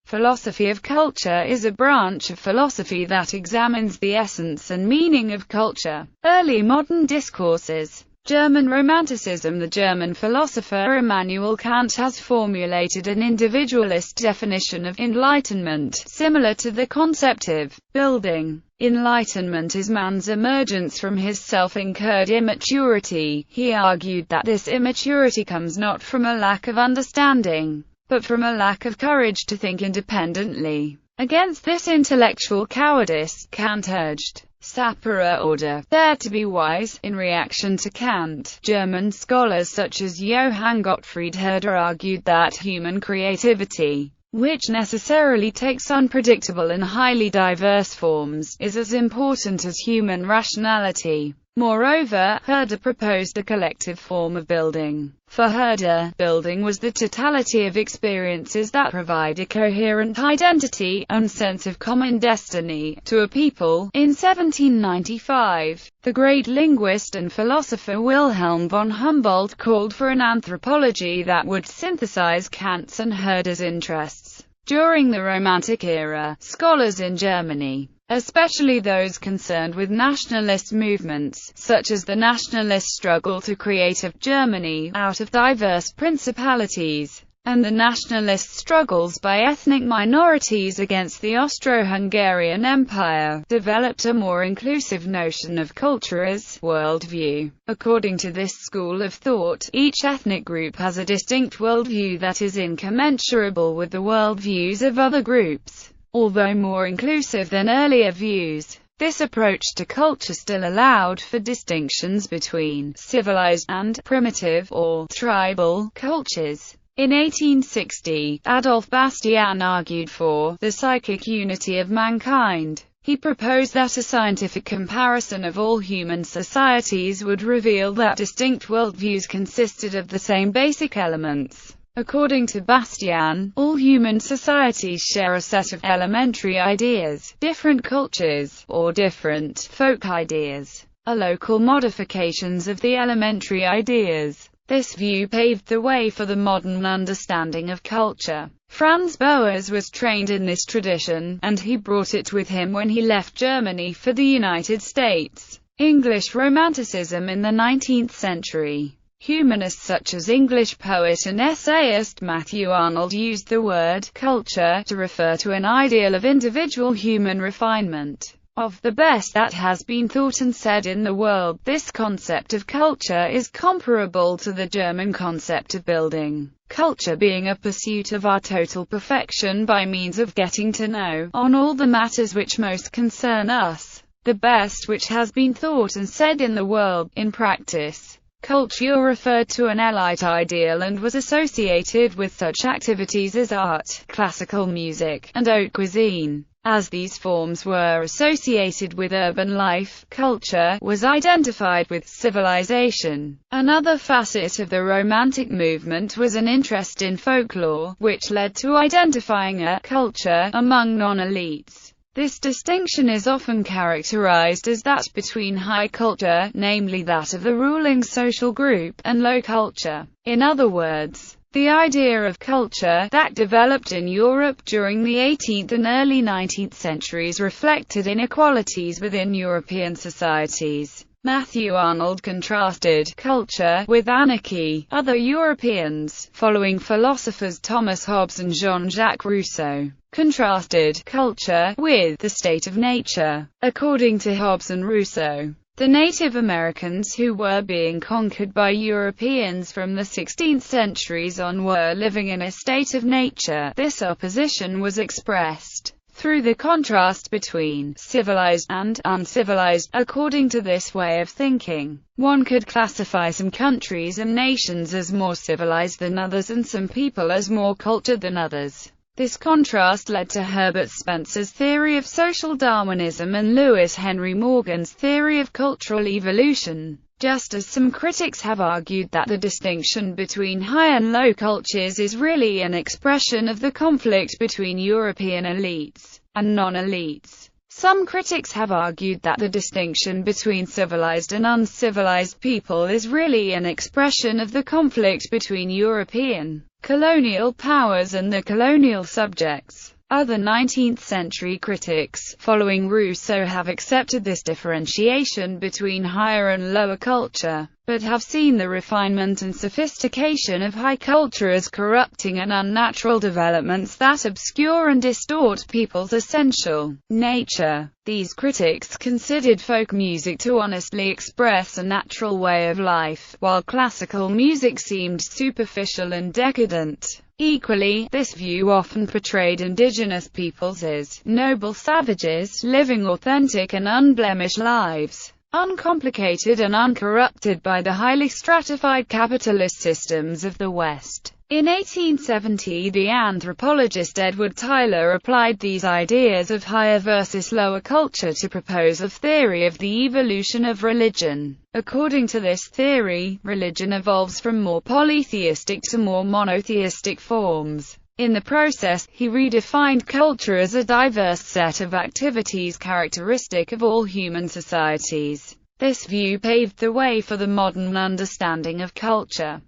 Philosophy of culture is a branch of philosophy that examines the essence and meaning of culture. Early modern discourses. German Romanticism. The German philosopher Immanuel Kant has formulated an individualist definition of enlightenment, similar to the concept of building. Enlightenment is man's emergence from his self-incurred immaturity. He argued that this immaturity comes not from a lack of understanding, but from a lack of courage to think independently. Against this intellectual cowardice, Kant urged sapere aude, dare to be wise. In reaction to Kant, German scholars such as Johann Gottfried Herder argued that human creativity, which necessarily takes unpredictable and highly diverse forms, is as important as human rationality. Moreover, Herder proposed a collective form of building. For Herder, building was the totality of experiences that provide a coherent identity and sense of common destiny to a people. In 1795, the great linguist and philosopher Wilhelm von Humboldt called for an anthropology that would synthesize Kant's and Herder's interests. During the Romantic era, scholars in Germany, especially those concerned with nationalist movements, such as the nationalist struggle to create a Germany out of diverse principalities, and the nationalist struggles by ethnic minorities against the Austro-Hungarian Empire, developed a more inclusive notion of culture as worldview. According to this school of thought, each ethnic group has a distinct worldview that is incommensurable with the worldviews of other groups. Although more inclusive than earlier views, this approach to culture still allowed for distinctions between civilized and primitive or tribal cultures. In 1860, Adolf Bastian argued for the psychic unity of mankind. He proposed that a scientific comparison of all human societies would reveal that distinct worldviews consisted of the same basic elements. According to Bastian, all human societies share a set of elementary ideas. Different cultures, or different folk ideas, are local modifications of the elementary ideas. This view paved the way for the modern understanding of culture. Franz Boas was trained in this tradition, and he brought it with him when he left Germany for the United States. English Romanticism in the 19th century. Humanists such as English poet and essayist Matthew Arnold used the word culture to refer to an ideal of individual human refinement, of the best that has been thought and said in the world. This concept of culture is comparable to the German concept of building, culture being a pursuit of our total perfection by means of getting to know, on all the matters which most concern us, the best which has been thought and said in the world. In practice, culture referred to an elite ideal and was associated with such activities as art, classical music, and haute cuisine. As these forms were associated with urban life, culture was identified with civilization. Another facet of the Romantic movement was an interest in folklore, which led to identifying a culture among non-elites. This distinction is often characterized as that between high culture, namely that of the ruling social group, and low culture. In other words, the idea of culture that developed in Europe during the 18th and early 19th centuries reflected inequalities within European societies. Matthew Arnold contrasted culture with anarchy. Other Europeans, following philosophers Thomas Hobbes and Jean-Jacques Rousseau, contrasted culture with the state of nature. According to Hobbes and Rousseau, the Native Americans who were being conquered by Europeans from the 16th centuries on were living in a state of nature. This opposition was expressed through the contrast between civilized and uncivilized. According to this way of thinking, one could classify some countries and nations as more civilized than others and some people as more cultured than others. This contrast led to Herbert Spencer's theory of social Darwinism and Lewis Henry Morgan's theory of cultural evolution. Just as some critics have argued that the distinction between high and low cultures is really an expression of the conflict between European elites and non-elites, some critics have argued that the distinction between civilized and uncivilized people is really an expression of the conflict between European colonial powers and the colonial subjects. Other 19th-century critics, following Rousseau, have accepted this differentiation between higher and lower culture, but have seen the refinement and sophistication of high culture as corrupting and unnatural developments that obscure and distort people's essential nature. These critics considered folk music to honestly express a natural way of life, while classical music seemed superficial and decadent. Equally, this view often portrayed indigenous peoples as noble savages, living authentic and unblemished lives, uncomplicated and uncorrupted by the highly stratified capitalist systems of the West. In 1870, the anthropologist Edward Tylor applied these ideas of higher versus lower culture to propose a theory of the evolution of religion. According to this theory, religion evolves from more polytheistic to more monotheistic forms. In the process, he redefined culture as a diverse set of activities characteristic of all human societies. This view paved the way for the modern understanding of culture.